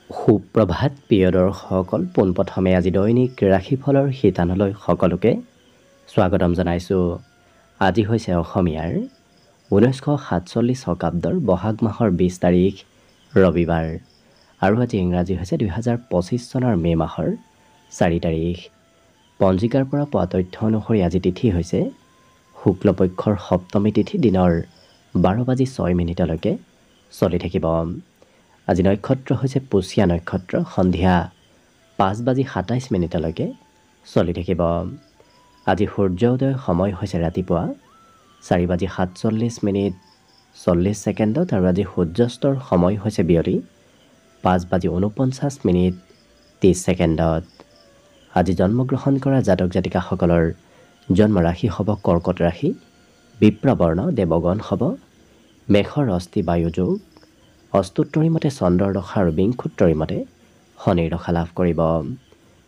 সুপ্ৰভাত প্ৰিয় দৰ্শকসকল, পোনপ্ৰথমে আজি দৈনিক ৰাশিফলৰ শিতানলৈ সকলোকে স্বাগতম জনাইছোঁ। আজি হৈছে অসমীয়াৰ 1947 শকাব্দৰ বহাগ মাহৰ 20 তাৰিখ ৰবিবাৰ আৰু আজি ইংৰাজী হৈছে 2025 চনৰ মে' মাহৰ 4 তাৰিখ। পঞ্জিকাৰ পৰা পোৱা তথ্য অনুসৰি আজি তিথি হৈছে শুক্লপক্ষৰ সপ্তমী তিথি, দিনৰ 12:06 চলি থাকিব। আজি নক্ষত্ৰ হৈছে পুষ্যা নক্ষত্ৰ, সন্ধিয়া 5:27 চলি থাকিব। আজি সূৰ্য উদয়ৰ সময় হৈছে ৰাতিপুৱা 4:47 আৰু আজি সূৰ্যাস্তৰ সময় হৈছে বিয়লি 5:49 আজি জন্মগ্ৰহণ কৰা জাতক জাতিকাসকলৰ জন্ম ৰাশি হ'ব কৰ্কট ৰাশি, বিপ্ৰবৰ্ণ দেৱগণ হ'ব, মেষৰ অস্থি বায়ুযোগ, অষ্টোত্তৰী মতে চন্দ্ৰৰ দশা আৰু বিংশোত্তৰী মতে শনিৰ দশা লাভ কৰিব।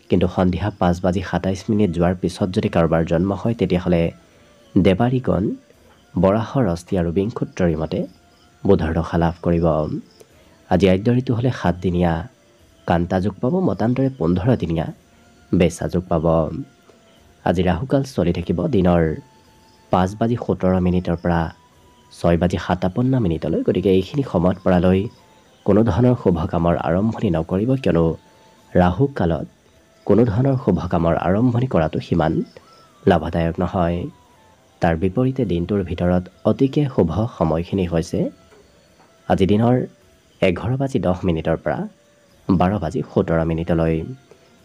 কিন্তু সন্ধিয়া 5:27 যোৱাৰ পিছত যদি কাৰোবাৰ জন্ম হয় তেতিয়াহ'লে দেৱাৰীগণ বৰাহৰ অস্থি আৰু বিংশোত্তৰী মতে বুধৰ দশা লাভ কৰিব। আজি আদ্য ঋতু হ'লে 7 দিনীয়া কান্তা যোগ পাব, মতান্তৰে 15 দিনীয়া বেচা যোগ পাব। আজি ৰাহুকাল চলি থাকিব দিনৰ 5:17 পৰা 6:57 গতিকে এইখিনি সময়ত পৰালৈ কোনো ধৰণৰ শুভ কামৰ আৰম্ভণি নকৰিব, কিয়নো ৰাহু কালত কোনো ধৰণৰ শুভ কামৰ আৰম্ভণি কৰাটো সিমান লাভদায়ক নহয়। তাৰ বিপৰীতে দিনটোৰ ভিতৰত অতিকে শুভ সময়খিনি হৈছে আজি দিনৰ 11:10 পৰা 12:17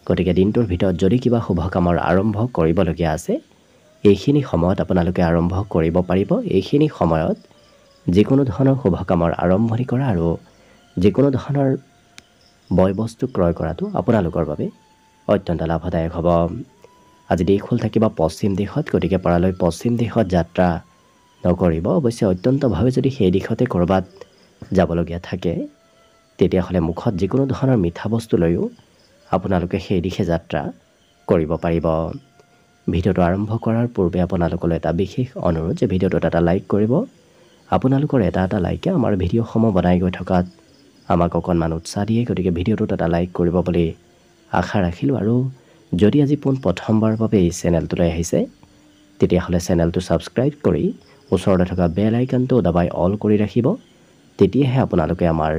গতিকে দিনটোৰ ভিতৰত যদি কিবা শুভ কামৰ আৰম্ভ কৰিবলগীয়া আছে এইখিনি সময়ত আপোনালোকে আৰম্ভ কৰিব পাৰিব। এইখিনি সময়ত যিকোনো ধৰণৰ শুভ কামৰ আৰম্ভণি কৰা আৰু যিকোনো ধৰণৰ বয় বস্তু ক্ৰয় কৰাটো আপোনালোকৰ বাবে অত্যন্ত লাভদায়ক হ'ব। আজি দিশ হ'ল থাকিব পশ্চিম দিশত, গতিকে পৰালৈ পশ্চিম দিশত যাত্ৰা নকৰিব। অৱশ্যে অত্যন্তভাৱে যদি সেই দিশতে ক'ৰবাত যাবলগীয়া থাকে তেতিয়াহ'লে মুখত যিকোনো ধৰণৰ মিঠা বস্তু লৈও আপোনালোকে সেই দিশে যাত্ৰা কৰিব পাৰিব। ভিডিঅ'টো আৰম্ভ কৰাৰ পূৰ্বে আপোনালোকলৈ এটা বিশেষ অনুৰোধ যে ভিডিঅ'টোত এটা লাইক কৰিব। আপোনালোকৰ এটা লাইকে আমাৰ ভিডিঅ'সমূহ বনাই গৈ থকাত আমাক অকণমান উৎসাহ দিয়ে, গতিকে ভিডিঅ'টোত এটা লাইক কৰিব বুলি আশা ৰাখিলোঁ। আৰু যদি আজি প্ৰথমবাৰৰ বাবে এই চেনেলটোলৈ আহিছে তেতিয়াহ'লে চেনেলটো ছাবস্ক্ৰাইব কৰি ওচৰতে থকা বেল আইকনটো দবাই অল কৰি ৰাখিব। তেতিয়াহে আপোনালোকে আমাৰ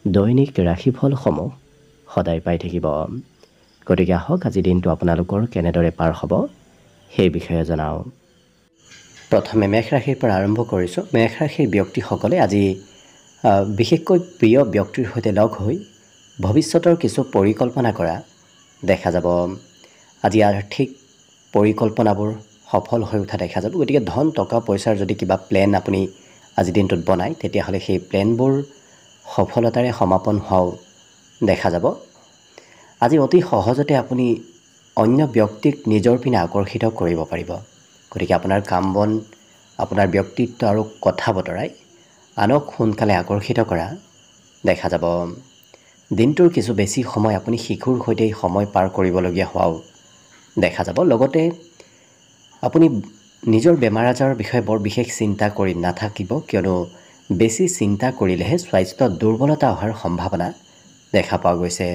দৈনিক ৰাশিফলসমূহ সদায় পাই থাকিব। গতিকে আহক আজি দিনটো আপোনালোকৰ কেনেদৰে পাৰ হ'ব সেই বিষয়ে জনাওঁ। প্ৰথমে মেষ ৰাশিৰ পৰা আৰম্ভ কৰিছোঁ। মেষ ৰাশিৰ ব্যক্তিসকলে আজি বিশেষকৈ প্ৰিয় ব্যক্তিৰ সৈতে লগ হৈ ভৱিষ্যতৰ কিছু পৰিকল্পনা কৰা দেখা যাব। আজি আৰ্থিক পৰিকল্পনাবোৰ সফল হৈ উঠা দেখা যাব। গতিকে ধন টকা পইচাৰ যদি কিবা প্লেন আপুনি আজি দিনটোত বনায় তেতিয়াহ'লে সেই প্লেনবোৰ সফলতাৰে সমাপন হোৱাও দেখা যাব। আজি অতি সহজতে আপুনি অন্য ব্যক্তিক নিজৰ পিনে আকৰ্ষিত কৰিব পাৰিব। গতিকে আপোনাৰ কাম বন, আপোনাৰ ব্যক্তিত্ব আৰু কথা বতৰাই আনক সোনকালে আকৰ্ষিত কৰা দেখা যাব। দিনটোৰ কিছু বেছি সময় আপুনি শিশুৰ সৈতে সময় পাৰ কৰিবলগীয়া হোৱাও দেখা যাব। লগতে আপুনি নিজৰ বেমাৰ আজাৰৰ বিষয়ে বৰ বিশেষ চিন্তা কৰি নাথাকিব, কিয়নো বেছি চিন্তা কৰিলেহে স্বাস্থ্যত দুৰ্বলতা অহাৰ সম্ভাৱনা দেখা পোৱা গৈছে।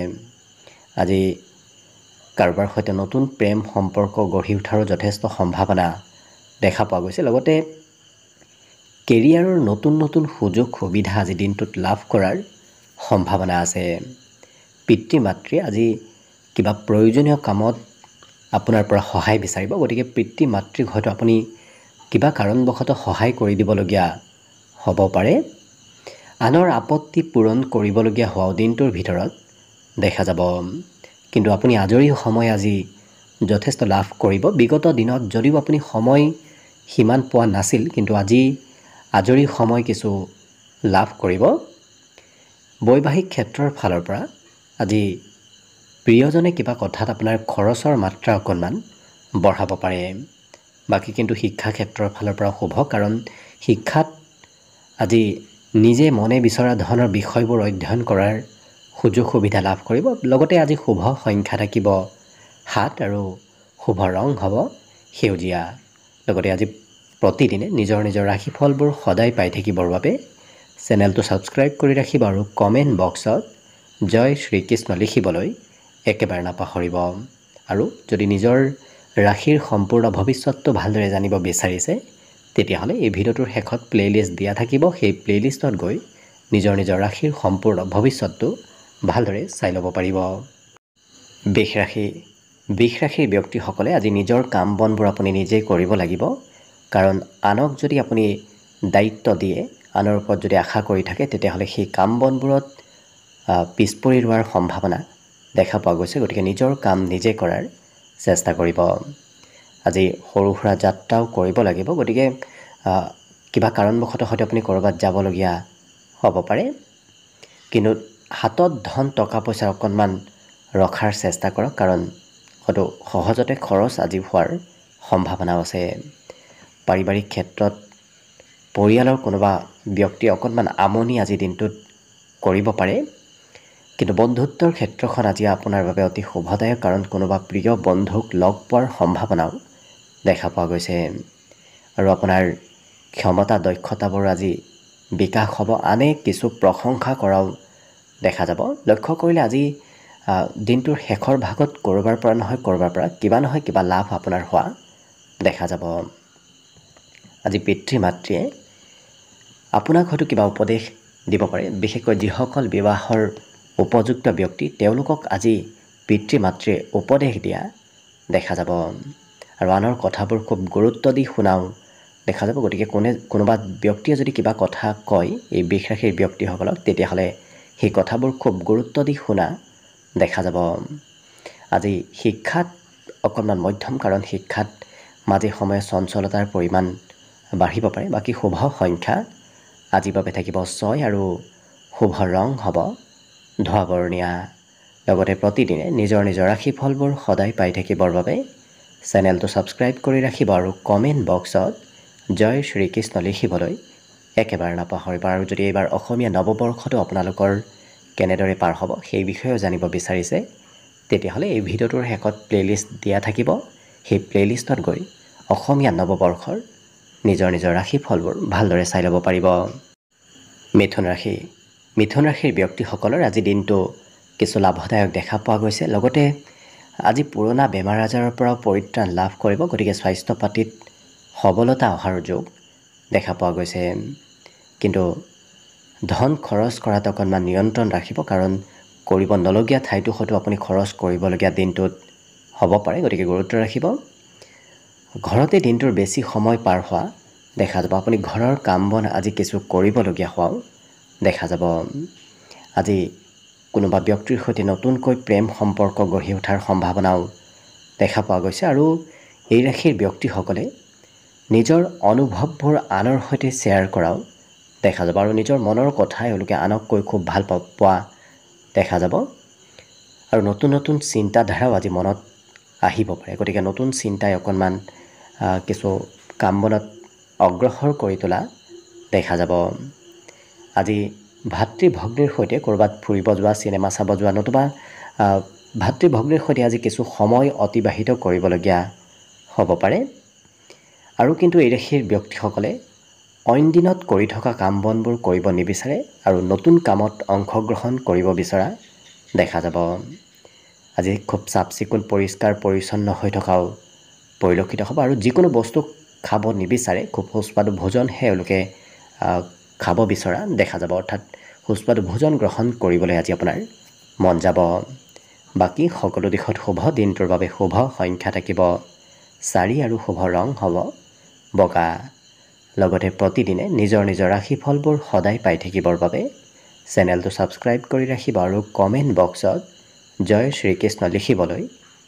আজি কাৰোবাৰ সৈতে নতুন প্ৰেম সম্পৰ্ক গঢ়ি উঠাৰো যথেষ্ট সম্ভাৱনা দেখা পোৱা গৈছে। লগতে কেৰিয়াৰৰ নতুন নতুন সুযোগ সুবিধা আজি দিনটোত লাভ কৰাৰ সম্ভাৱনা আছে। পিতৃ মাতৃ আজি কিবা প্ৰয়োজনীয় কামত আপোনাৰ পৰা সহায় বিচাৰিব। গতিকে পিতৃ মাতৃক হয়তো আপুনি কিবা কাৰণবশতঃ সহায় কৰি দিবলগীয়া হ'ব পাৰে। আনৰ আপত্তি পূৰণ কৰিবলগীয়া হোৱাও দিনটোৰ ভিতৰত দেখা যাব। কিন্তু আপুনি আজৰি সময় আজি যথেষ্ট লাভ কৰিব। বিগত দিনত যদিও আপুনি সময় সিমান পোৱা নাছিল, কিন্তু আজি আজৰি সময় কিছু লাভ কৰিব। বৈবাহিক ক্ষেত্ৰৰ ফালৰ পৰা আজি প্ৰিয়জনে কিবা কথাত আপোনাৰ খৰচৰ মাত্ৰা অকণমান বঢ়াব পাৰে। বাকী কিন্তু শিক্ষা ক্ষেত্ৰৰ ফালৰ পৰা শুভ, কাৰণ শিক্ষাত আজি নিজে মনে বিচৰা ধৰণৰ বিষয়বোৰ অধ্যয়ন কৰাৰ সুযোগ সুবিধা লাভ কৰিব। লগতে আজি শুভ সংখ্যা থাকিব 7 আৰু শুভ ৰং হ'ব সেউজীয়া। লগতে আজি প্ৰতিদিনে নিজৰ নিজৰ ৰাশিফলবোৰ সদায় পাই থাকিবৰ বাবে চেনেলটো ছাবস্ক্ৰাইব কৰি ৰাখিব আৰু কমেণ্ট বক্সত জয় শ্ৰীকৃষ্ণ লিখিবলৈ একেবাৰে নাপাহৰিব। আৰু যদি নিজৰ ৰাশিৰ সম্পূৰ্ণ ভৱিষ্যতটো ভালদৰে জানিব বিচাৰিছে তেতিয়াহ'লে এই ভিডিঅ'টোৰ শেষত প্লে'লিষ্ট দিয়া থাকিব। সেই প্লে'লিষ্টত গৈ নিজৰ ৰাশিৰ সম্পূৰ্ণ ভৱিষ্যতটো ভালদৰে চাই ল'ব পাৰিব। বৃষ ৰাশিৰ ব্যক্তিসকলে আজি নিজৰ কাম বনবোৰ আপুনি নিজেই কৰিব লাগিব। কাৰণ আনক যদি আপুনি দায়িত্ব দিয়ে, আনৰ ওপৰত যদি আশা কৰি থাকে তেতিয়াহ'লে সেই কাম বনবোৰত পিছ পৰি ৰোৱাৰ সম্ভাৱনা দেখা পোৱা গৈছে। গতিকে নিজৰ কাম নিজে কৰাৰ চেষ্টা কৰিব। আজি সৰু সুৰা যাত্ৰাও কৰিব লাগিব। গতিকে কিবা কাৰণবশতঃ হয়তো আপুনি ক'ৰবাত যাবলগীয়া হ'ব পাৰে। কিন্তু হাতত ধন টকা পইচা অকণমান ৰখাৰ চেষ্টা কৰক। কাৰণ হয়তো সহজতে খৰচ আজি হোৱাৰ সম্ভাৱনাও আছে। পাৰিবাৰিক ক্ষেত্ৰত পৰিয়ালৰ কোনোবা ব্যক্তিয়ে অকণমান আমনি আজিৰ দিনটোত কৰিব পাৰে। কিন্তু বন্ধুত্বৰ ক্ষেত্ৰখন আজি আপোনাৰ বাবে অতি শুভদায়ক। কাৰণ কোনোবা প্ৰিয় বন্ধুক লগ পোৱাৰ সম্ভাৱনাও দেখা পোৱা গৈছে। আৰু আপোনাৰ ক্ষমতা দক্ষতাবোৰ আজি বিকাশ হ'ব। আনে কিছু প্ৰশংসা কৰাও দেখা যাব। লক্ষ্য কৰিলে আজি দিনটোৰ শেষৰ ভাগত ক'ৰবাৰ পৰা নহয় ক'ৰবাৰ পৰা কিবা নহয় কিবা লাভ আপোনাৰ হোৱা দেখা যাব। আজি পিতৃ মাতৃয়ে আপোনাক হয়তো কিবা উপদেশ দিব পাৰে। বিশেষকৈ যিসকল বিবাহৰ উপযুক্ত ব্যক্তি তেওঁলোকক আজি পিতৃ মাতৃয়ে উপদেশ দিয়া দেখা যাব। আৰু আনৰ কথাবোৰ খুব গুৰুত্ব দি শুনাও দেখা যাব। গতিকে কোনোবা ব্যক্তিয়ে যদি কিবা কথা কয় এই বৃষ ৰাশিৰ ব্যক্তিসকলক তেতিয়াহ'লে সেই কথাবোৰ খুব গুৰুত্ব দি শুনা দেখা যাব। আজি শিক্ষাত অকণমান মধ্যম। কাৰণ শিক্ষাত মাজে সময়ে চঞ্চলতাৰ পৰিমাণ বাঢ়িব পাৰে। বাকী শুভ সংখ্যা আজিৰ বাবে থাকিব 6 আৰু শুভ ৰং হ'ব ধোঁৱা বৰণীয়া। লগতে প্ৰতিদিনে নিজৰ ৰাশিফলবোৰ সদায় পাই থাকিবৰ বাবে চেনেলটো ছাবস্ক্ৰাইব কৰি ৰাখিব আৰু কমেণ্ট বক্সত জয় শ্ৰীকৃষ্ণ লিখিবলৈ একেবাৰে নাপাহৰিব। আৰু যদি এইবাৰ অসমীয়া নৱবৰ্ষটো আপোনালোকৰ কেনেদৰে পাৰ হ'ব সেই বিষয়েও জানিব বিচাৰিছে তেতিয়াহ'লে এই ভিডিঅ'টোৰ শেষত প্লে'লিষ্ট দিয়া থাকিব। সেই প্লে'লিষ্টত গৈ অসমীয়া নৱবৰ্ষৰ নিজৰ ৰাশিফলবোৰ ভালদৰে চাই ল'ব পাৰিব। মিথুন ৰাশিৰ ব্যক্তিসকলৰ আজি দিনটো কিছু লাভদায়ক দেখা পোৱা গৈছে। লগতে আজি পুৰণা বেমাৰ আজাৰৰ পৰাও পৰিত্ৰাণ লাভ কৰিব। গতিকে স্বাস্থ্য পাতিত সবলতা অহাৰ যোগ দেখা পোৱা গৈছে। কিন্তু ধন খৰচ কৰাত অকণমান নিয়ন্ত্ৰণ ৰাখিব। কাৰণ কৰিব নলগীয়া ঠাইতো হয়তো আপুনি খৰচ কৰিবলগীয়া দিনটোত হ'ব পাৰে। গতিকে গুৰুত্ব ৰাখিব। ঘৰতে দিনটোৰ বেছি সময় পাৰ হোৱা দেখা যাব। আপুনি ঘৰৰ কাম বন আজি কিছু কৰিবলগীয়া হোৱাও দেখা যাব। আজি কোনোবা ব্যক্তিৰ সৈতে নতুনকৈ প্ৰেম সম্পৰ্ক গঢ়ি উঠাৰ সম্ভাৱনাও দেখা পোৱা গৈছে। আৰু এই ৰাশিৰ ব্যক্তিসকলে নিজৰ অনুভৱবোৰ আনৰ সৈতে শ্বেয়াৰ কৰাও দেখা যাব। আৰু নিজৰ মনৰ কথা এওঁলোকে আনক কৈ খুব ভাল পোৱা দেখা যাব। আৰু নতুন চিন্তাধাৰাও আজি মনত আহিব পাৰে। গতিকে নতুন চিন্তাই অকণমান কিছু কাম বনত অগ্ৰসৰ কৰি তোলা দেখা যাব। আজি ভাতৃ ভগ্নীৰ সৈতে ক'ৰবাত ফুৰিব যোৱা, চিনেমা চাব যোৱা নতুবা ভাতৃ ভগ্নীৰ সৈতে আজি কিছু সময় অতিবাহিত কৰিবলগীয়া হ'ব পাৰে। আৰু কিন্তু এই ৰাশিৰ ব্যক্তিসকলে অইন দিনত কৰি থকা কাম বনবোৰ কৰিব নিবিচাৰে আৰু নতুন কামত অংশগ্ৰহণ কৰিব বিচৰা দেখা যাব। আজি খুব চাফ চিকুণ পৰিষ্কাৰ পৰিচ্ছন্ন হৈ থকাও পৰিলক্ষিত হ'ব। আৰু যিকোনো বস্তু খাব নিবিচাৰে। খুব সুস্বাদু ভোজনহে এওঁলোকে খাব বিচৰা দেখা যাব। অৰ্থাৎ সুস্বাদু ভোজন গ্ৰহণ কৰিবলৈ আজি আপোনাৰ মন যাব। বাকী সকলো দিশত শুভ। দিনটোৰ বাবে শুভ সংখ্যা থাকিব 4 আৰু শুভ ৰং হ'ব বগা। লগতে প্ৰতিদিনে নিজৰ ৰাশিফলবোৰ সদায় পাই থাকিবৰ বাবে চেনেলটো ছাবস্ক্ৰাইব কৰি ৰাখিব আৰু কমেণ্ট বক্সত জয় শ্ৰীকৃষ্ণ লিখিবলৈ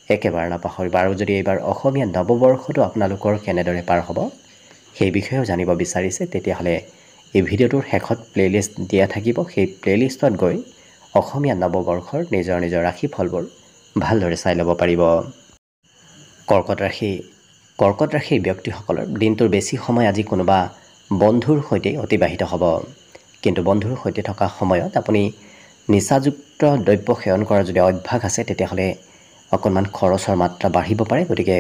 একেবাৰে নাপাহৰিব। আৰু যদি এইবাৰ অসমীয়া নৱবৰ্ষটো আপোনালোকৰ কেনেদৰে পাৰ হ'ব সেই বিষয়েও জানিব বিচাৰিছে তেতিয়াহ'লে এই ভিডিঅ'টোৰ শেষত প্লে'লিষ্ট দিয়া থাকিব। সেই প্লে'লিষ্টত গৈ অসমীয়া নৱবৰ্ষৰ নিজৰ ৰাশিফলবোৰ ভালদৰে চাই ল'ব পাৰিব। কৰ্কট ৰাশিৰ ব্যক্তিসকলৰ দিনটোৰ বেছি সময় আজি কোনোবা বন্ধুৰ সৈতে অতিবাহিত হ'ব। কিন্তু বন্ধুৰ সৈতে থকা সময়ত আপুনি নিচাযুক্ত দ্ৰব্য সেৱন কৰাৰ যদি অভ্যাস আছে তেতিয়াহ'লে অকণমান খৰচৰ মাত্ৰা বাঢ়িব পাৰে। গতিকে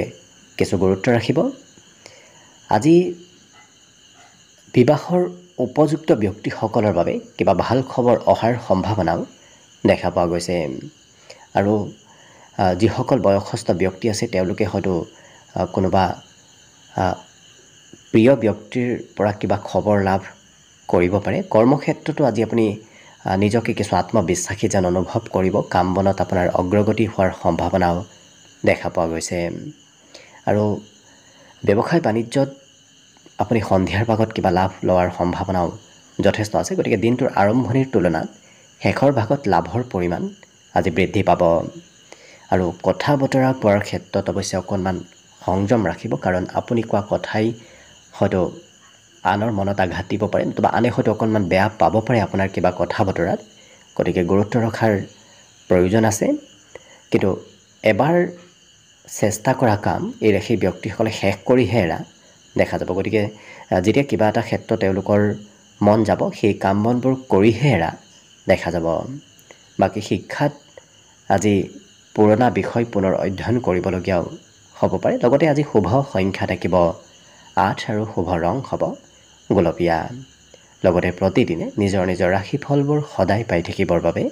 কিছু গুৰুত্ব ৰাখিব। আজি বিবাহৰ উপযুক্ত ব্যক্তিসকলৰ বাবে কিবা ভাল খবৰ অহাৰ সম্ভাৱনাও দেখা পোৱা গৈছে। আৰু যিসকল বয়সস্থ ব্যক্তি আছে তেওঁলোকে হয়তো কোনোবা প্ৰিয় ব্যক্তিৰ পৰা কিবা খবৰ লাভ কৰিব পাৰে। কৰ্মক্ষেত্ৰতো আজি আপুনি নিজকে কিছু আত্মবিশ্বাসী যেন অনুভৱ কৰিব। কাম বনত আপোনাৰ অগ্ৰগতি হোৱাৰ সম্ভাৱনাও দেখা পোৱা গৈছে। আৰু ব্যৱসায় বাণিজ্যত আপুনি সন্ধিয়াৰ ভাগত কিবা লাভ লোৱাৰ সম্ভাৱনাও যথেষ্ট আছে। গতিকে দিনটোৰ আৰম্ভণিৰ তুলনাত শেষৰ ভাগত লাভৰ পৰিমাণ আজি বৃদ্ধি পাব। আৰু কথা বতৰা কোৱাৰ ক্ষেত্ৰত অৱশ্যে অকণমান সংযম ৰাখিব, কাৰণ আপুনি কোৱা কথাই হয়তো আনৰ মনত আঘাত দিব পাৰে, নতুবা আনে হয়তো অকণমান বেয়া পাব পাৰে আপোনাৰ কিবা কথা বতৰাত। গতিকে গুৰুত্ব ৰখাৰ প্ৰয়োজন আছে। কিন্তু এবাৰ চেষ্টা কৰা কাম এই সেই ব্যক্তিসকলে শেষ কৰিহে এৰা দেখা যাব। গতিকে যেতিয়া কিবা এটা ক্ষেত্ৰত তেওঁলোকৰ মন যাব, সেই কাম বনবোৰ কৰিহে এৰা দেখা যাব। বাকী শিক্ষাত আজি পুৰণা বিষয় পুনৰ অধ্যয়ন কৰিবলগীয়াও হ'ব পাৰে। লগতে আজি শুভ সংখ্যা থাকিব 8 আৰু শুভ ৰং হ'ব গোলপীয়া। লগতে প্ৰতিদিনে নিজৰ নিজৰ ৰাশিফলবোৰ সদায় পাই থাকিবৰ বাবে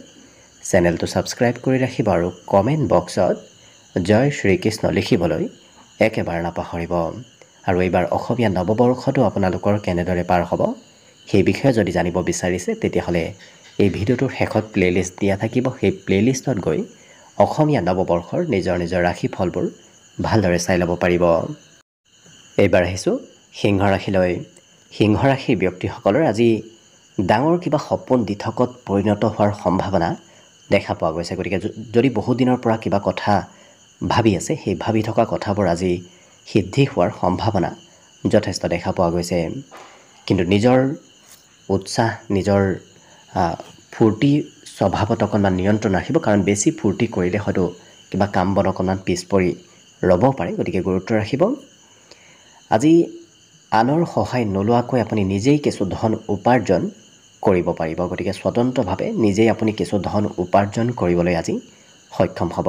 চেনেলটো ছাবস্ক্ৰাইব কৰি ৰাখিব আৰু কমেণ্ট বক্সত জয় শ্ৰীকৃষ্ণ লিখিবলৈ একেবাৰে নাপাহৰিব। আৰু এইবাৰ অসমীয়া নৱবৰ্ষটো আপোনালোকৰ কেনেদৰে পাৰ হ'ব সেই বিষয়ে যদি জানিব বিচাৰিছে, তেতিয়াহ'লে এই ভিডিঅ'টোৰ শেষত প্লে'লিষ্ট দিয়া থাকিব। সেই প্লে'লিষ্টত গৈ অসমীয়া নৱবৰ্ষৰ নিজৰ নিজৰ ৰাশিফলবোৰ ভালদৰে চাই ল'ব পাৰিব। এইবাৰ আহিছোঁ সিংহ ৰাশিলৈ। সিংহ ৰাশিৰ ব্যক্তিসকলৰ আজি ডাঙৰ কিবা সপোন দিঠকত পৰিণত হোৱাৰ সম্ভাৱনা দেখা পোৱা গৈছে। গতিকে যদি বহুদিনৰ পৰা কিবা কথা ভাবি আছে, সেই ভাবি থকা কথাবোৰ আজি সিদ্ধি হোৱাৰ সম্ভাৱনা যথেষ্ট দেখা পোৱা গৈছে। কিন্তু নিজৰ উৎসাহ, নিজৰ ফূৰ্তি স্বভাৱত অকণমান নিয়ন্ত্ৰণ ৰাখিব, কাৰণ বেছি ফূৰ্তি কৰিলে হয়তো কিবা কাম বন অকণমান পিছ পৰি ৰ'ব পাৰে। গতিকে গুৰুত্ব ৰাখিব। আজি আনৰ সহায় নোলোৱাকৈ আপুনি নিজেই কিছু ধন উপাৰ্জন কৰিব পাৰিব। গতিকে স্বতন্ত্ৰভাৱে নিজেই আপুনি কিছু ধন উপাৰ্জন কৰিবলৈ আজি সক্ষম হ'ব।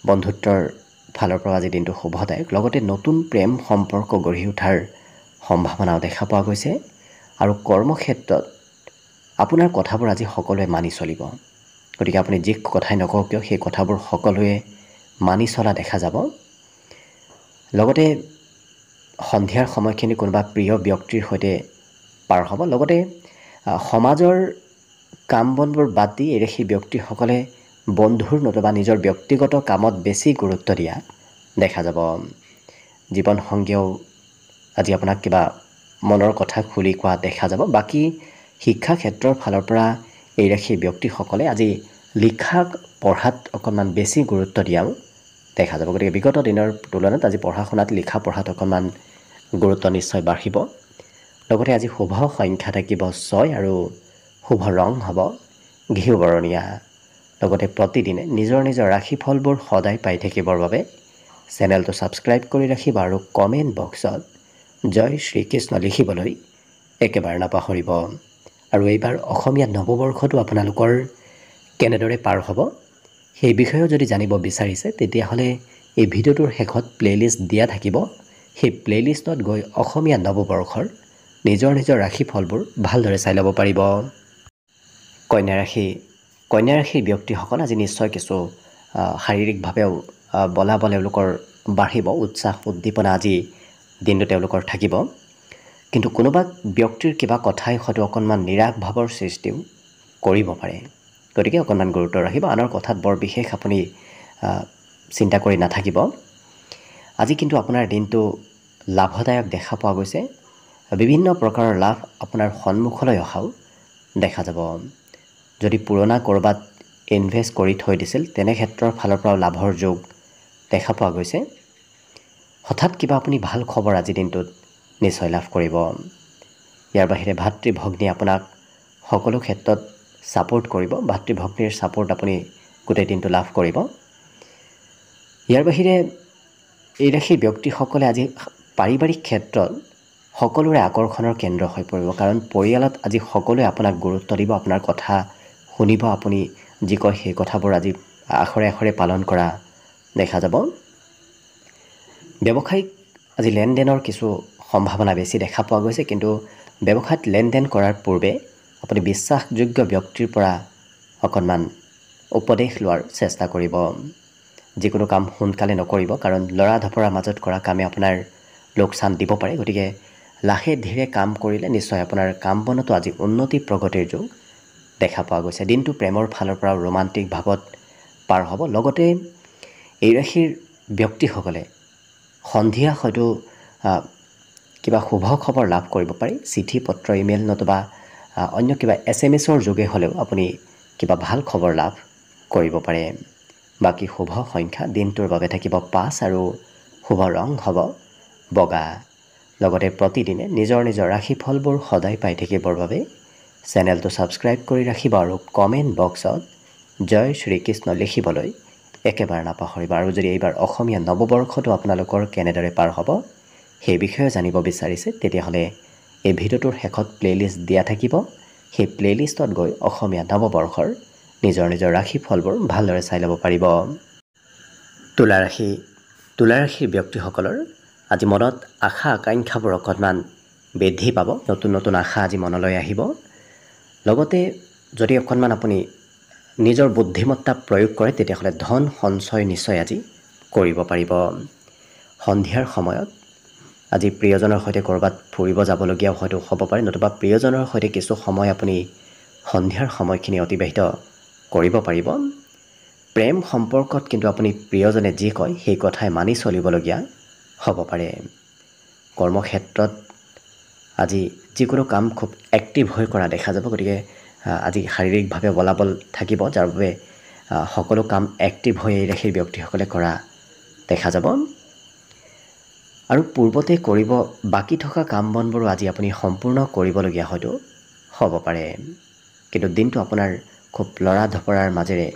বন্ধুত্বৰ ফালৰ পৰা আজি দিনটো শুভদায়ক। লগতে নতুন প্ৰেম সম্পৰ্ক গঢ়ি উঠাৰ সম্ভাৱনাও দেখা পোৱা গৈছে। আৰু কৰ্মক্ষেত্ৰত আপোনাৰ কথাবোৰ আজি সকলোৱে মানি চলিব। গতিকে আপুনি যি কথাই নকওক কিয় সেই কথাবোৰ সকলোৱে মানি চলা দেখা যাব। লগতে সন্ধিয়াৰ সময়খিনি কোনোবা প্ৰিয় ব্যক্তিৰ সৈতে পাৰ হ'ব। লগতে সমাজৰ কাম বনবোৰ বাদ দি সেই ব্যক্তিসকলে বন্ধুৰ নতুবা নিজৰ ব্যক্তিগত কামত বেছি গুৰুত্ব দিয়া দেখা যাব। জীৱনসংগীয়েও আজি আপোনাক কিবা মনৰ কথা খুলি কোৱা দেখা যাব। বাকী শিক্ষা ক্ষেত্ৰৰ ফালৰ পৰা এই ৰাশিৰ ব্যক্তিসকলে আজি লিখা পঢ়াত অকণমান বেছি গুৰুত্ব দিয়াও দেখা যাব। গতিকে বিগত দিনৰ তুলনাত আজি পঢ়া শুনাত লিখা পঢ়াত অকণমান গুৰুত্ব নিশ্চয় বাঢ়িব। লগতে আজি শুভ সংখ্যা থাকিব 6 আৰু শুভ ৰং হ'ব ঘিউ বৰণীয়া। লগতে প্ৰতিদিনে নিজৰ নিজৰ ৰাশিফলবোৰ সদায় পাই থাকিবৰ বাবে চেনেলটো ছাবস্ক্ৰাইব কৰি ৰাখিব আৰু কমেণ্ট বক্সত জয় শ্ৰীকৃষ্ণ লিখিবলৈ একেবাৰে নাপাহৰিব। আৰু এইবাৰ অসমীয়া নৱবৰ্ষটো আপোনালোকৰ কেনেদৰে পাৰ হ'ব সেই বিষয়েও যদি জানিব বিচাৰিছে, তেতিয়াহ'লে এই ভিডিঅ'টোৰ শেষত প্লে'লিষ্ট দিয়া থাকিব। সেই প্লে'লিষ্টত গৈ অসমীয়া নৱবৰ্ষৰ নিজৰ নিজৰ ৰাশিফলবোৰ ভালদৰে চাই ল'ব পাৰিব। কন্যা ৰাশিৰ ব্যক্তিসকল আজি নিশ্চয় কিছু শাৰীৰিকভাৱেও বলাবল তেওঁলোকৰ বাঢ়িব। উৎসাহ উদ্দীপনা আজি দিনটো তেওঁলোকৰ থাকিব। কিন্তু কোনোবা ব্যক্তিৰ কিবা কথাই হয়তো অকণমান নিৰাশ ভাৱৰ সৃষ্টিও কৰিব পাৰে। গতিকে অকণমান গুৰুত্ব ৰাখিব। আনৰ কথাত বৰ বিশেষ আপুনি চিন্তা কৰি নাথাকিব। আজি কিন্তু আপোনাৰ দিনটো লাভদায়ক দেখা পোৱা গৈছে। বিভিন্ন প্ৰকাৰৰ লাভ আপোনাৰ সন্মুখলৈ অহাও দেখা যাব। যদি পুৰণা ক'ৰবাত ইনভেষ্ট কৰি থৈ দিছিল, তেনে ক্ষেত্ৰৰ ফালৰ পৰাও লাভৰ যোগ দেখা পোৱা গৈছে। হঠাৎ কিবা আপুনি ভাল খবৰ আজি দিনটোত নিশ্চয় লাভ কৰিব। ইয়াৰ বাহিৰে ভাতৃ ভগ্নী আপোনাক সকলো ক্ষেত্ৰত ছাপোৰ্ট কৰিব। ভাতৃ ভগ্নীৰ ছাপোৰ্ট আপুনি গোটেই দিনটো লাভ কৰিব। ইয়াৰ বাহিৰে এই ৰাশিৰ ব্যক্তিসকলে আজি পাৰিবাৰিক ক্ষেত্ৰত সকলোৰে আকৰ্ষণৰ কেন্দ্ৰ হৈ পৰিব, কাৰণ পৰিয়ালত আজি সকলোৱে আপোনাক গুৰুত্ব দিব, আপোনাৰ কথা শুনিব। আপুনি যি কয় সেই কথাবোৰ আজি আখৰে আখৰে পালন কৰা দেখা যাব। ব্যৱসায়িক আজি লেনদেনৰ কিছু সম্ভাৱনা বেছি দেখা পোৱা গৈছে, কিন্তু ব্যৱসায়ত লেনদেন কৰাৰ পূৰ্বে আপুনি বিশ্বাসযোগ্য ব্যক্তিৰ পৰা অকণমান উপদেশ লোৱাৰ চেষ্টা কৰিব। যিকোনো কাম সোনকালে নকৰিব, কাৰণ লৰা ধপৰাৰ মাজত কৰা কামে আপোনাৰ লোকচান দিব পাৰে। গতিকে লাহে ধীৰে কাম কৰিলে নিশ্চয় আপোনাৰ কাম বনতো আজি উন্নতি প্ৰগতিৰ যোগ দেখা পোৱা গৈছে। দিনটো প্ৰেমৰ ফালৰ পৰা ৰোমান্টিক ভাৱত পাৰ হ'ব। লগতে এই ৰাশিৰ ব্যক্তিসকলে সন্ধিয়া হয়তো কিবা শুভ খবৰ লাভ কৰিব পাৰি। চিঠি পত্ৰ ইমেইল নতুবা অন্য কিবা SMS-ৰ যোগে হ'লেও আপুনি কিবা ভাল খবৰ লাভ কৰিব পাৰে। বাকী শুভ সংখ্যা দিনটোৰ বাবে থাকিব 5 আৰু শুভ ৰং হ'ব বগা। লগতে প্ৰতিদিনে নিজৰ নিজৰ ৰাশিফলবোৰ সদায় পাই থাকিবৰ বাবে চেনেলটো ছাবস্ক্ৰাইব কৰি ৰাখিব আৰু কমেণ্ট বক্সত জয় শ্ৰীকৃষ্ণ লিখিবলৈ একেবাৰে নাপাহৰিব। আৰু যদি এইবাৰ অসমীয়া নৱবৰ্ষটো আপোনালোকৰ কেনেদৰে পাৰ হ'ব সেই বিষয়ে জানিব বিচাৰিছে, তেতিয়াহ'লে এই ভিডিঅ'টোৰ শেষত প্লে'লিষ্ট দিয়া থাকিব। সেই প্লে'লিষ্টত গৈ অসমীয়া নৱবৰ্ষৰ নিজৰ নিজৰ ৰাশিফলবোৰ ভালদৰে চাই ল'ব পাৰিব। তুলা ৰাশিৰ ব্যক্তিসকলৰ আজি মনত আশা আকাংক্ষাবোৰ অকণমান বৃদ্ধি পাব। নতুন নতুন আশা আজি মনলৈ আহিব। লগতে যদি অকণমান আপুনি নিজৰ বুদ্ধিমত্তা প্ৰয়োগ কৰে তেতিয়াহ'লে ধন সঞ্চয় নিশ্চয় আজি কৰিব পাৰিব। সন্ধিয়াৰ সময়ত আজি প্ৰিয়জনৰ সৈতে ক'ৰবাত ফুৰিব যাবলগীয়াও হয়তো হ'ব পাৰে, নতুবা প্ৰিয়জনৰ সৈতে কিছু সময় আপুনি সন্ধিয়াৰ সময়খিনি অতিবাহিত কৰিব পাৰিব। প্ৰেম সম্পৰ্কত কিন্তু আপুনি প্ৰিয়জনে যি কয় সেই কথাই মানি চলিবলগীয়া হ'ব পাৰে। কৰ্মক্ষেত্ৰত আজি যিকোনো কাম খুব এক্টিভ হৈ কৰা দেখা যাব। গতিকে আজি শাৰীৰিকভাৱে বলাবল থাকিব, যাৰ বাবে সকলো কাম এক্টিভ হৈ এই ৰাশিৰ ব্যক্তিসকলে কৰা দেখা যাব। আৰু পূৰ্বতে কৰিব বাকী থকা কাম বনবোৰো আজি আপুনি সম্পূৰ্ণ কৰিবলগীয়া হয়তো হ'ব পাৰে। কিন্তু দিনটো আপোনাৰ খুব লৰা ধপৰাৰ মাজেৰে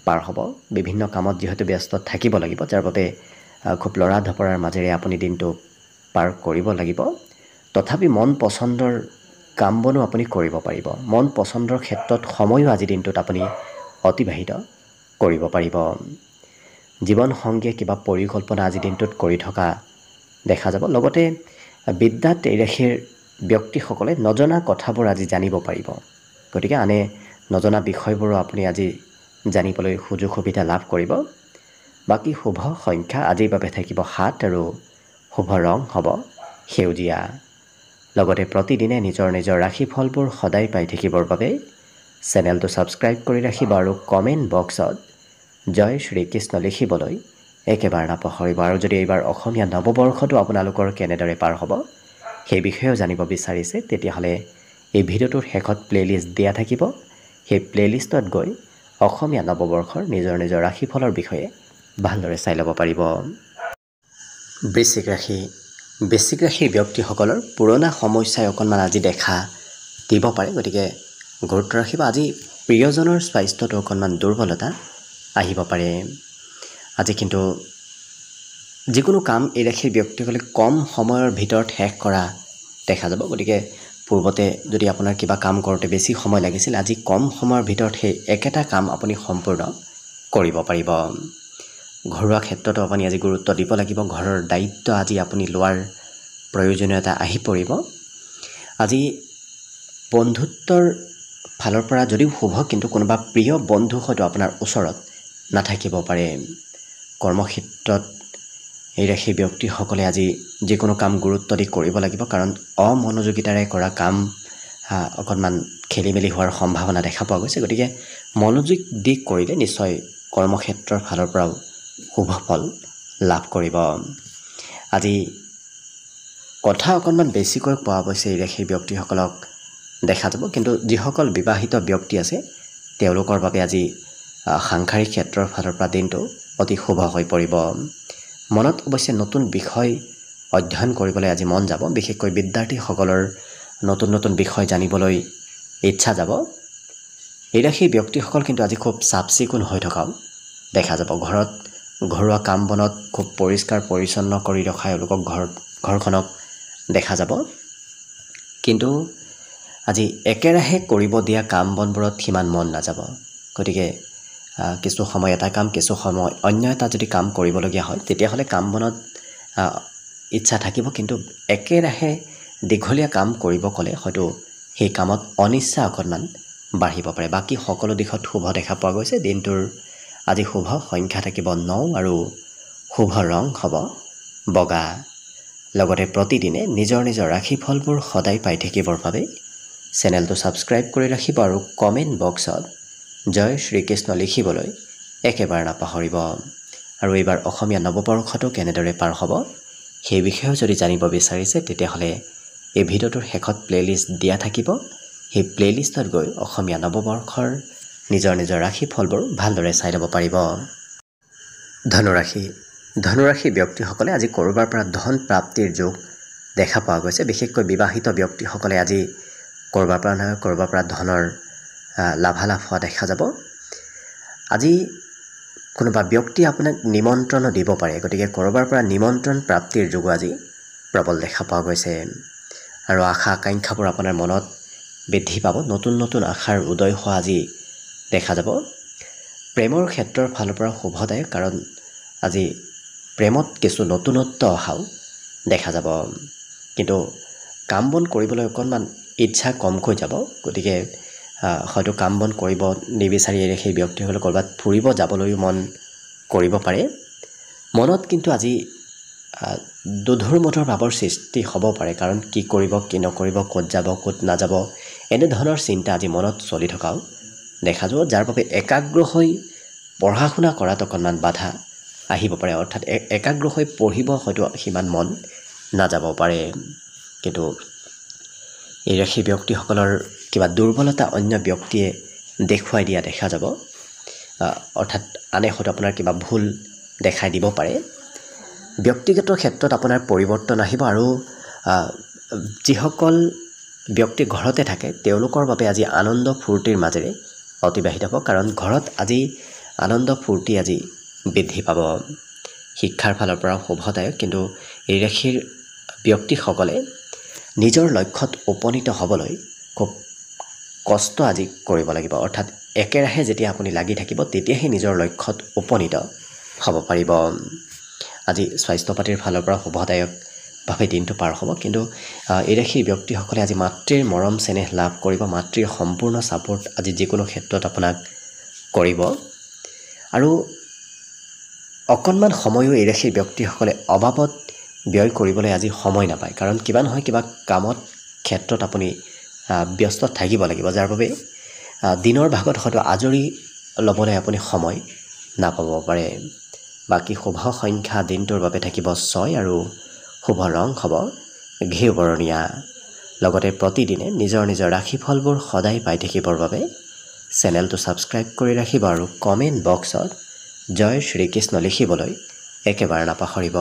পাৰ হ'ব। বিভিন্ন কামত যিহেতু ব্যস্ত থাকিব লাগিব, যাৰ বাবে খুব লৰা ধপৰাৰ মাজেৰে আপুনি দিনটো পাৰ কৰিব লাগিব। তথাপি মন পচন্দৰ কাম বনো আপুনি কৰিব পাৰিব। মন পচন্দৰ ক্ষেত্ৰত সময়ো আজি দিনটোত আপুনি অতিবাহিত কৰিব পাৰিব। জীৱন সংগীয়ে কিবা পৰিকল্পনা আজি দিনটোত কৰি থকা দেখা যাব। লগতে বিদ্যাত এই ৰাশিৰ ব্যক্তিসকলে নজনা কথাবোৰ আজি জানিব পাৰিব। গতিকে আনে নজনা বিষয়বোৰো আপুনি আজি জানিবলৈ সুযোগ সুবিধা লাভ কৰিব। বাকী শুভ সংখ্যা আজিৰ বাবে থাকিব 7 আৰু শুভ ৰং হ'ব সেউজীয়া। লগতে প্ৰতিদিনে নিজৰ নিজৰ ৰাশিফলবোৰ সদায় পাই থাকিবৰ বাবে চেনেলটো ছাবস্ক্ৰাইব কৰি ৰাখিব আৰু কমেণ্ট বক্সত জয় শ্ৰীকৃষ্ণ লিখিবলৈ একেবাৰে নাপাহৰিব। আৰু যদি এইবাৰ অসমীয়া নৱবৰ্ষটো আপোনালোকৰ কেনেদৰে পাৰ হ'ব সেই বিষয়েও জানিব বিচাৰিছে, তেতিয়াহ'লে এই ভিডিঅ'টোৰ শেষত প্লে'লিষ্ট দিয়া থাকিব। সেই প্লে'লিষ্টত গৈ অসমীয়া নৱবৰ্ষৰ নিজৰ নিজৰ ৰাশিফলৰ বিষয়ে ভালদৰে চাই ল'ব পাৰিব। বৃশ্চিক ৰাশিৰ ব্যক্তিসকলৰ পুৰণা সমস্যাই অকণমান আজি দেখা দিব পাৰে। গতিকে গুৰুত্ব ৰাখিব। আজি প্ৰিয়জনৰ স্বাস্থ্যটো অকণমান দুৰ্বলতা আহিব পাৰে। আজি কিন্তু যিকোনো কাম এই ৰাশিৰ ব্যক্তিসকলে কম সময়ৰ ভিতৰত শেষ কৰা দেখা যাব। গতিকে পূৰ্বতে যদি আপোনাৰ কিবা কাম কৰোঁতে বেছি সময় লাগিছিল, আজি কম সময়ৰ ভিতৰত সেই একেটা কাম আপুনি সম্পূৰ্ণ কৰিব পাৰিব। ঘৰুৱা ক্ষেত্ৰতো আপুনি আজি গুৰুত্ব দিব লাগিব। ঘৰৰ দায়িত্ব আজি আপুনি লোৱাৰ প্ৰয়োজনীয়তা আহি পৰিব। আজি বন্ধুত্বৰ ফালৰ পৰা যদিও শুভ, কিন্তু কোনোবা প্ৰিয় বন্ধু হয়তো আপোনাৰ ওচৰত নাথাকিব পাৰে। কৰ্মক্ষেত্ৰত এই ৰাশিৰ ব্যক্তিসকলে আজি যিকোনো কাম গুৰুত্ব দি কৰিব লাগিব, কাৰণ অমনোযোগিতাৰে কৰা কাম অকণমান খেলি মেলি হোৱাৰ সম্ভাৱনা দেখা পোৱা গৈছে। গতিকে মনোযোগ দি কৰিলে নিশ্চয় কৰ্মক্ষেত্ৰৰ ফালৰ পৰাও শুভ ফল লাভ কৰিব। আজি কথা অকণমান বেছিকৈ কোৱা অৱশ্যে এই ৰাশিৰ ব্যক্তিসকলক দেখা যাব। কিন্তু যিসকল বিবাহিত ব্যক্তি আছে তেওঁলোকৰ বাবে আজি সাংসাৰিক ক্ষেত্ৰৰ ফালৰ পৰা দিনটো অতি শুভ হৈ পৰিব। মনত অৱশ্যে নতুন বিষয় অধ্যয়ন কৰিবলৈ আজি মন যাব। বিশেষকৈ বিদ্যাৰ্থীসকলৰ নতুন নতুন বিষয় জানিবলৈ ইচ্ছা যাব। এই ৰাশিৰ ব্যক্তিসকল কিন্তু আজি খুব চাফ চিকুণ হৈ থকাও দেখা যাব। ঘৰুৱা কাম বনত খুব পৰিষ্কাৰ পৰিচ্ছন্ন কৰি ৰখা এওঁলোকক ঘৰখনক দেখা যাব। কিন্তু আজি একেৰাহে কৰিব দিয়া কাম বনবোৰত সিমান মন নাযাব। গতিকে কিছু সময় এটা কাম, কিছু সময় অন্য এটা যদি কাম কৰিবলগীয়া হয় তেতিয়াহ'লে কাম বনত ইচ্ছা থাকিব। কিন্তু একেৰাহে দীঘলীয়া কাম কৰিব ক'লে হয়তো সেই কামত অনিচ্ছা অকণমান বাঢ়িব পাৰে। বাকী সকলো দিশত শুভ দেখা পোৱা গৈছে। দিনটোৰ আজি শুভ সংখ্যা থাকিব 9 আৰু শুভ ৰং হ'ব বগা। লগতে প্ৰতিদিনে নিজৰ নিজৰ ৰাশিফলবোৰ সদায় পাই থাকিবৰ বাবে চেনেলটো ছাবস্ক্ৰাইব কৰি ৰাখিব আৰু কমেণ্ট বক্সত জয় শ্ৰীকৃষ্ণ লিখিবলৈ একেবাৰে নাপাহৰিব। আৰু এইবাৰ অসমীয়া নৱবৰ্ষটো কেনেদৰে পাৰ হ'ব সেই বিষয়েও যদি জানিব বিচাৰিছে তেতিয়াহ'লে এই ভিডিঅ'টোৰ শেষত প্লেলিষ্ট দিয়া থাকিব। সেই প্লেলিষ্টত গৈ অসমীয়া নৱবৰ্ষৰ নিজৰ নিজৰ ৰাশিফলবোৰ ভালদৰে চাই ল'ব পাৰিব। ধনুৰাশি ব্যক্তিসকলে আজি ক'ৰবাৰ পৰা ধন প্ৰাপ্তিৰ যোগ দেখা পোৱা গৈছে। বিশেষকৈ বিবাহিত ব্যক্তিসকলে আজি ক'ৰবাৰ পৰা নহয় ক'ৰবাৰ পৰা ধনৰ লাভালাভ হোৱা দেখা যাব। আজি কোনোবা ব্যক্তি আপোনাক নিমন্ত্ৰণো দিব পাৰে, গতিকে ক'ৰবাৰ পৰা নিমন্ত্ৰণ প্ৰাপ্তিৰ যোগ আজি প্ৰবল দেখা পোৱা গৈছে। আৰু আশা আকাংক্ষাবোৰ আপোনাৰ মনত বৃদ্ধি পাব। নতুন নতুন আশাৰ উদয় হোৱা আজি দেখা যাব। প্ৰেমৰ ক্ষেত্ৰৰ ফালৰ পৰা শুভদায়ক, কাৰণ আজি প্ৰেমত কিছু নতুনত্ব অহাও দেখা যাব। কিন্তু কাম বন কৰিবলৈ অকণমান ইচ্ছা কমকৈ যাব, গতিকে হয়তো কাম বন কৰিব নিবিচাৰি সেই ব্যক্তিসকলে ক'ৰবাত ফুৰিব যাবলৈও মন কৰিব পাৰে। মনত কিন্তু আজি দুধুৰ মধুৰ ভাৱৰ সৃষ্টি হ'ব পাৰে, কাৰণ কি কৰিব কি নকৰিব, ক'ত যাব ক'ত নাযাব, এনেধৰণৰ চিন্তা আজি মনত চলি থকাও দেখা যাব, যাৰ বাবে একাগ্ৰ হৈ পঢ়া শুনা কৰাত অকণমান বাধা আহিব পাৰে। অৰ্থাৎ একাগ্ৰ হৈ পঢ়িব হয়তো সিমান মন নাযাব পাৰে। কিন্তু এই ৰাশি ব্যক্তিসকলৰ কিবা দুৰ্বলতা অন্য ব্যক্তিয়ে দেখুৱাই দিয়া দেখা যাব। অৰ্থাৎ আনে হয়তো আপোনাৰ কিবা ভুল দেখাই দিব পাৰে। ব্যক্তিগত ক্ষেত্ৰত আপোনাৰ পৰিৱৰ্তন আহিব আৰু যিসকল ব্যক্তি ঘৰতে থাকে তেওঁলোকৰ বাবে আজি আনন্দ ফূৰ্তিৰ মাজেৰে অতিবাহিত হ'ব, কাৰণ ঘৰত আজি আনন্দ ফূৰ্তি আজি বৃদ্ধি পাব। শিক্ষাৰ ফালৰ পৰা শুভদায়ক, কিন্তু এই ৰাশিৰ ব্যক্তিসকলে নিজৰ লক্ষ্যত উপনীত হ'বলৈ খুব কষ্ট আজি কৰিব লাগিব। অৰ্থাৎ একেৰাহে যেতিয়া আপুনি লাগি থাকিব তেতিয়াহে নিজৰ লক্ষ্যত উপনীত হ'ব পাৰিব। আজি স্বাস্থ্য পাতিৰ ফালৰ পৰা শুভদায়কভাৱে দিনটো পাৰ হ'ব, কিন্তু এই ৰাশিৰ ব্যক্তিসকলে আজি মাতৃৰ মৰম চেনেহ লাভ কৰিব। মাতৃৰ সম্পূৰ্ণ ছাপোৰ্ট আজি যিকোনো ক্ষেত্ৰত আপোনাক কৰিব। আৰু অকণমান সময়ো এই ৰাশিৰ ব্যক্তিসকলে অবাবত ব্যয় কৰিবলৈ আজি সময় নাপায়, কাৰণ কিবা নহয় কিবা কামত ক্ষেত্ৰত আপুনি ব্যস্ত থাকিব লাগিব, যাৰ বাবে দিনৰ ভাগত হয়তো আজৰি ল'বলৈ আপুনি সময় নাপাব পাৰে। বাকী শুভ সংখ্যা দিনটোৰ বাবে থাকিব 6 আৰু শুভ ৰং হ'ব ঘিউ বৰণীয়া। লগতে প্ৰতিদিনে নিজৰ নিজৰ ৰাশিফলবোৰ সদায় পাই থাকিবৰ বাবে চেনেলটো ছাবস্ক্ৰাইব কৰি ৰাখিব আৰু কমেণ্ট বক্সত জয় শ্ৰীকৃষ্ণ লিখিবলৈ একেবাৰে নাপাহৰিব।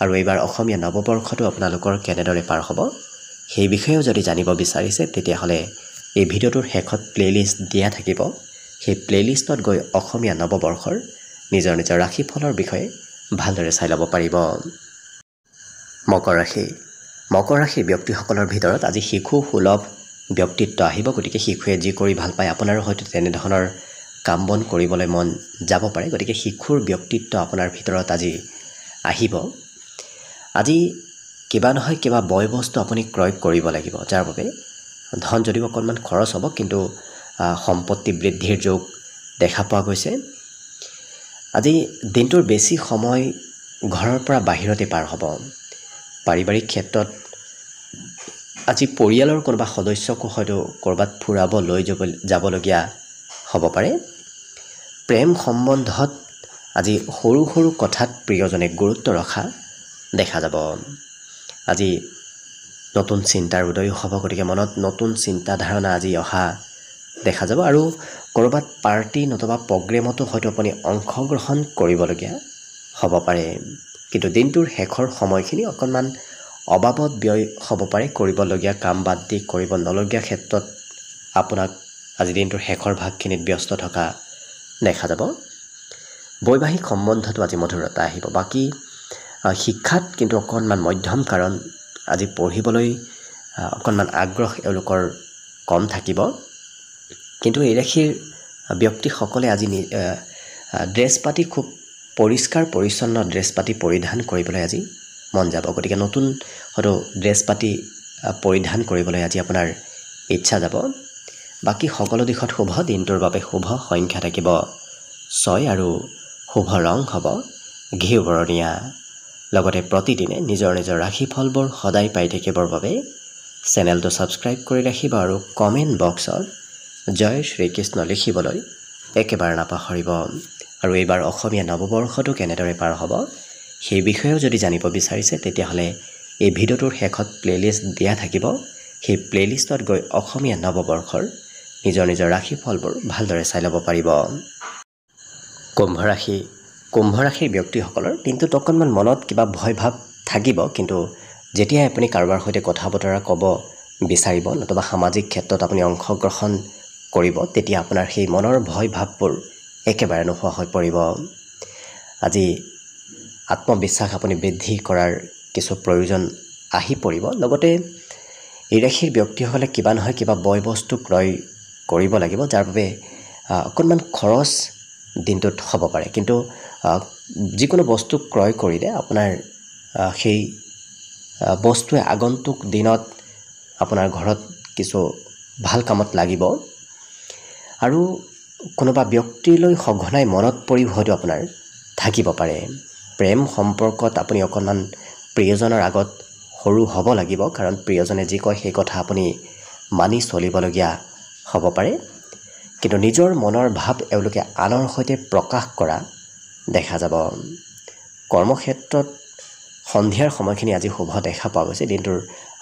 আৰু এইবাৰ অসমীয়া নৱবৰ্ষটো আপোনালোকৰ কেনেদৰে পাৰ হ'ব সেই বিষয়েও যদি জানিব বিচাৰিছে তেতিয়াহ'লে এই ভিডিঅ'টোৰ শেষত প্লেলিষ্ট দিয়া থাকিব। সেই প্লেলিষ্টত গৈ অসমীয়া নৱবৰ্ষৰ নিজৰ নিজৰ ৰাশিফলৰ বিষয়ে ভালদৰে চাই ল'ব পাৰিব। মকৰ ৰাশিৰ ব্যক্তিসকলৰ ভিতৰত আজি শিশু সুলভ ব্যক্তিত্ব আহিব, গতিকে শিশুৱে যি কৰি ভাল পায় আপোনাৰো হয়তো তেনেধৰণৰ কাম বন কৰিবলৈ মন যাব পাৰে, গতিকে শিশুৰ ব্যক্তিত্ব আপোনাৰ ভিতৰত আজি আহিব। আজি কিবা নহয় কিবা বয় বস্তু আপুনি ক্ৰয় কৰিব লাগিব, যাৰ বাবে ধন যদিও অকণমান খৰচ হ'ব কিন্তু সম্পত্তি বৃদ্ধিৰ যোগ দেখা পোৱা গৈছে। আজি দিনটোৰ বেছি সময় ঘৰৰ পৰা বাহিৰতে পাৰ হ'ব। পাৰিবাৰিক ক্ষেত্ৰত আজি পৰিয়ালৰ কোনোবা সদস্যকো হয়তো ক'ৰবাত ফুৰাব লৈ যাবলগীয়া হ'ব পাৰে। প্ৰেম সম্বন্ধত আজি সৰু সৰু কথাত প্ৰিয়জনে গুৰুত্ব ৰখা দেখা যাব। আজি নতুন চিন্তাৰ উদয় হ'ব, গতিকে মনত নতুন চিন্তাধাৰণা আজি অহা দেখা যাব। আৰু ক'ৰবাত পাৰ্টি নতুবা প্ৰগ্ৰেমতো হয়তো আপুনি অংশগ্ৰহণ কৰিবলগীয়া হ'ব পাৰে। কিন্তু দিনটোৰ শেষৰ সময়খিনি অকণমান অবাবত ব্যয় হ'ব পাৰে। কৰিবলগীয়া কাম বাদ দি কৰিব নলগীয়া ক্ষেত্ৰত আপোনাক আজি দিনটোৰ শেষৰ ভাগখিনিত ব্যস্ত থকা দেখা যাব। বৈবাহিক সম্বন্ধতো আজি মধুৰতা আহিব। বাকী শিক্ষাত কিন্তু অকণমান মধ্যম, কাৰণ আজি পঢ়িবলৈ অকণমান আগ্ৰহ এওঁলোকৰ কম থাকিব। কিন্তু এই ৰাশিৰ ব্যক্তিসকলে আজি ড্ৰেছ পাতি খুব পৰিষ্কাৰ পৰিচ্ছন্ন ড্ৰেছ পাতি পৰিধান কৰিবলৈ আজি মন যাব, গতিকে নতুন হয়তো ড্ৰেছ পাতি পৰিধান কৰিবলৈ আজি আপোনাৰ ইচ্ছা যাব। বাকী সকলো দিশত শুভ। দিনটোৰ বাবে শুভ সংখ্যা থাকিব 6 আৰু শুভ ৰং হ'ব ঘিউ বৰণীয়া। লগতে প্ৰতিদিনে নিজৰ নিজৰ ৰাশিফলবোৰ সদায় পাই থাকিবৰ বাবে চেনেলটো ছাবস্ক্ৰাইব কৰি ৰাখিব আৰু কমেণ্ট বক্সত জয় শ্ৰীকৃষ্ণ লিখিবলৈ একেবাৰে নাপাহৰিব। আৰু এইবাৰ অসমীয়া নৱবৰ্ষটো কেনেদৰে পাৰ হ'ব সেই বিষয়েও যদি জানিব বিচাৰিছে তেতিয়াহ'লে এই ভিডিঅ'টোৰ শেষত প্লেলিষ্ট দিয়া থাকিব। সেই প্লেলিষ্টত গৈ অসমীয়া নৱবৰ্ষৰ নিজৰ নিজৰ ৰাশিফলবোৰ ভালদৰে চাই ল'ব পাৰিব। কুম্ভ ৰাশিৰ ব্যক্তিসকলৰ দিনটোত অকণমান মনত কিবা ভয় ভাৱ থাকিব, কিন্তু যেতিয়াই আপুনি কাৰোবাৰ সৈতে কথা বতৰা ক'ব বিচাৰিব নতুবা সামাজিক ক্ষেত্ৰত আপুনি অংশগ্ৰহণ কৰিব তেতিয়া আপোনাৰ সেই মনৰ ভয় ভাৱবোৰ একেবাৰে নোহোৱা হৈ পৰিব। আজি আত্মবিশ্বাস আপুনি বৃদ্ধি কৰাৰ কিছু প্ৰয়োজন আহি পৰিব। লগতে এই ৰাশিৰ ব্যক্তিসকলে কিবা নহয় কিবা বয় বস্তু ক্ৰয় কৰিব লাগিব, যাৰ বাবে অকণমান খৰচ দিনটোত হ'ব পাৰে, কিন্তু যিকোনো বস্তু ক্ৰয় কৰিলে আপোনাৰ সেই বস্তুৱে আগন্তুক দিনত আপোনাৰ ঘৰত কিছু ভাল কামত লাগিব। আৰু কোনোবা ব্যক্তিলৈ সঘনাই মনত পৰি হয়তো আপোনাৰ থাকিব পাৰে। প্ৰেম সম্পৰ্কত আপুনি অকণমান প্ৰিয়জনৰ আগত সৰু হ'ব লাগিব, কাৰণ প্ৰিয়জনে যি কয় সেই কথা আপুনি মানি চলিবলগীয়া হ'ব পাৰে। কিন্তু নিজৰ মনৰ ভাৱ এওঁলোকে আনৰ সৈতে প্ৰকাশ কৰা দেখা যাব। কৰ্মক্ষেত্ৰত সন্ধিয়াৰ সময়খিনি আজি শুভ দেখা পোৱা গৈছে। দিনটোৰ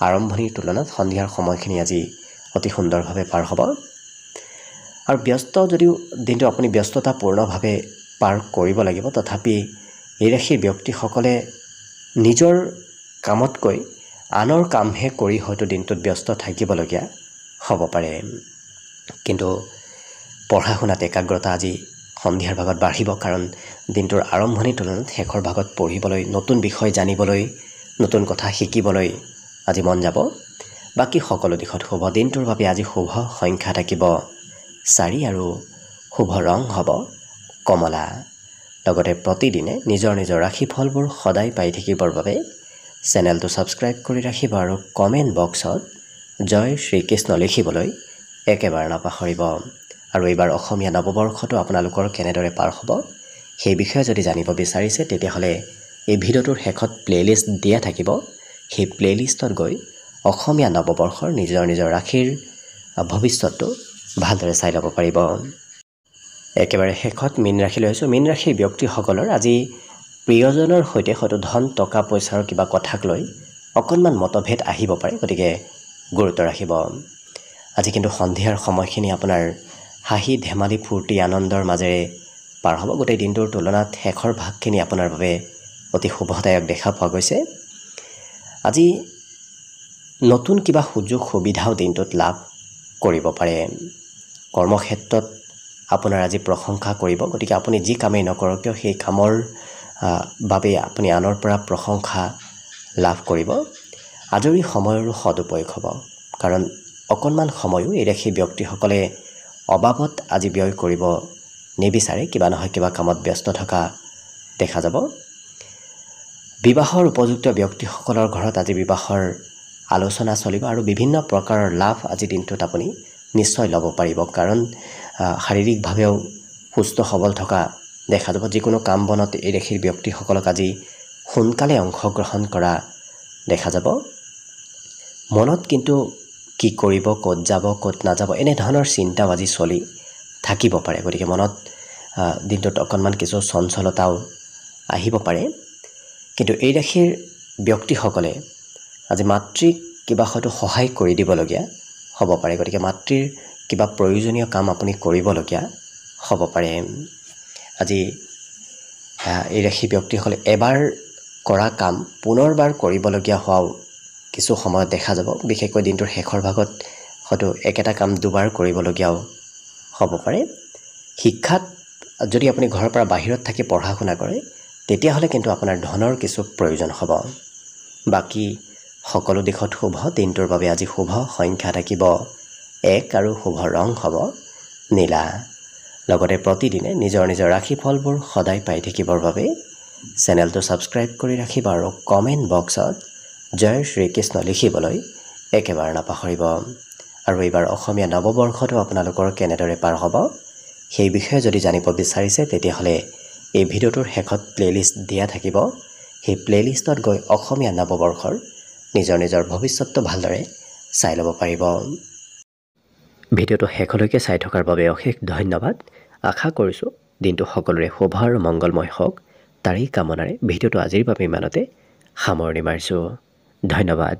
আৰম্ভণিৰ তুলনাত সন্ধিয়াৰ সময়খিনি আজি অতি সুন্দৰভাৱে পাৰ হ'ব। আৰু যদিও দিনটো আপুনি ব্যস্ততাপূৰ্ণভাৱে পাৰ কৰিব লাগিব, তথাপি এই ৰাশিৰ ব্যক্তিসকলে নিজৰ কামতকৈ আনৰ কামহে কৰি হয়তো দিনটোত ব্যস্ত থাকিবলগীয়া হ'ব পাৰে। কিন্তু পঢ়া শুনাত একাগ্ৰতা আজি সন্ধিয়াৰ ভাগত বাঢ়িব, কাৰণ দিনটোৰ আৰম্ভণিৰ তুলনাত শেষৰ ভাগত পঢ়িবলৈ, নতুন বিষয় জানিবলৈ, নতুন কথা শিকিবলৈ আজি মন যাব। বাকী সকলো দিশত শুভ। দিনটোৰ বাবে আজি শুভ সংখ্যা থাকিব 4 আৰু শুভ ৰং হ'ব কমলা। লগতে প্ৰতিদিনে নিজৰ নিজৰ ৰাশিফলবোৰ সদায় পাই থাকিবৰ বাবে চেনেলটো ছাবস্ক্ৰাইব কৰি ৰাখিব আৰু কমেণ্ট বক্সত জয় শ্ৰীকৃষ্ণ লিখিবলৈ একেবাৰে নাপাহৰিব। আৰু এইবাৰ অসমীয়া নৱবৰ্ষটো আপোনালোকৰ কেনেদৰে পাৰ হ'ব সেই বিষয়ে যদি জানিব বিচাৰিছে তেতিয়াহ'লে এই ভিডিঅ'টোৰ শেষত প্লেলিষ্ট দিয়া থাকিব। সেই প্লেলিষ্টত গৈ অসমীয়া নৱবৰ্ষৰ নিজৰ নিজৰ ৰাশিৰ ভৱিষ্যতটো ভালদৰে চাই ল'ব পাৰিব। একেবাৰে শেষত মীন ৰাশি লৈছোঁ। মীন ৰাশিৰ ব্যক্তিসকলৰ আজি প্ৰিয়জনৰ সৈতে হয়তো ধন টকা পইচাৰ কিবা কথাক লৈ অকণমান মতভেদ আহিব পাৰে, গতিকে গুৰুত্ব ৰাখিব। আজি কিন্তু সন্ধিয়াৰ সময়খিনি আপোনাৰ হাঁহি ধেমালি ফূৰ্তি আনন্দৰ মাজেৰে পাৰ হ'ব। গোটেই দিনটোৰ তুলনাত শেষৰ ভাগখিনি আপোনাৰ বাবে অতি শুভদায়ক দেখা পোৱা গৈছে। আজি নতুন কিবা সুযোগ সুবিধাও দিনটোত লাভ কৰিব পাৰে। কৰ্মক্ষেত্ৰত আপোনাৰ আজি প্ৰশংসা কৰিব, গতিকে আপুনি যি কামেই নকৰক কিয় সেই কামৰ বাবে আপুনি আনৰ পৰা প্ৰশংসা লাভ কৰিব। আজৰি সময়ৰো সদুপয়োগ হ'ব, কাৰণ অকণমান সময়ো এই ৰাশি ব্যক্তিসকলে অবাবত আজি ব্যয় কৰিব নিবিচাৰে, কিবা নহয় কিবা কামত ব্যস্ত থকা দেখা যাব। বিবাহৰ উপযুক্ত ব্যক্তিসকলৰ ঘৰত আজি বিবাহৰ আলোচনা চলিব আৰু বিভিন্ন প্ৰকাৰৰ লাভ আজি দিনটোত আপুনি নিশ্চয় ল'ব পাৰিব, কাৰণ শাৰীৰিকভাৱেও সুস্থ সবল থকা দেখা যাব। যিকোনো কাম বনত এই ৰাশিৰ ব্যক্তিসকলক আজি সোনকালে অংশগ্ৰহণ কৰা দেখা যাব। মনত কিন্তু কি কৰিব, ক'ত যাব, ক'ত নাযাব এনেধৰণৰ চিন্তাও আজি চলি থাকিব পাৰে, গতিকে মনত দিনটোত অকণমান কিছু চঞ্চলতাও আহিব পাৰে। কিন্তু এই ৰাশিৰ ব্যক্তিসকলে আজি মাতৃক কিবা হয়তো সহায় কৰি দিবলগীয়া হ'ব পাৰে, গতিকে মাতৃৰ কিবা প্ৰয়োজনীয় কাম আপুনি কৰিবলগীয়া হ'ব পাৰে। আজি এই ৰাশি ব্যক্তিসকলে এবাৰ কৰা কাম পুনৰবাৰ কৰিবলগীয়া হোৱাও কিছু সময়ত দেখা যাব। বিশেষকৈ দিনটোৰ শেষৰ ভাগত হয়তো একেটা কাম দুবাৰ কৰিবলগীয়াও হ'ব পাৰে। শিক্ষাত যদি আপুনি ঘৰৰ পৰা বাহিৰত থাকি পঢ়া শুনা কৰে তেতিয়াহ'লে কিন্তু আপোনাৰ ধনৰ কিছু প্ৰয়োজন হ'ব। বাকী সকলো দিশত শুভ। দিনটোৰ বাবে আজি শুভ সংখ্যা থাকিব 1 আৰু শুভ ৰং হ'ব নীলা। লগতে প্ৰতিদিনে নিজৰ নিজৰ ৰাশিফলবোৰ সদায় পাই থাকিবৰ বাবে চেনেলটো ছাবস্ক্ৰাইব কৰি ৰাখিব আৰু কমেণ্ট বক্সত জয় শ্ৰীকৃষ্ণ লিখিবলৈ একেবাৰে নাপাহৰিব। আৰু এইবাৰ অসমীয়া নৱবৰ্ষটো আপোনালোকৰ কেনেদৰে পাৰ হ'ব সেই বিষয়ে যদি জানিব বিচাৰিছে তেতিয়াহ'লে এই ভিডিঅ'টোৰ শেষত প্লেলিষ্ট দিয়া থাকিব সেই প্লেলিষ্টত গৈ অসমীয়া নৱবৰ্ষৰ নিজৰ ভৱিষ্যতটো ভালদৰে চাই ল'ব পাৰিব ভিডিঅ'টো শেষলৈকে চাই থকাৰ বাবে অশেষ ধন্যবাদ আশা কৰিছোঁ দিনটো সকলোৰে শুভ আৰু মংগলময় হওক তাৰেই কামনাৰে ভিডিঅ'টো আজিৰ বাবে ইমানতে সামৰণি মাৰিছোঁ ধন্যবাদ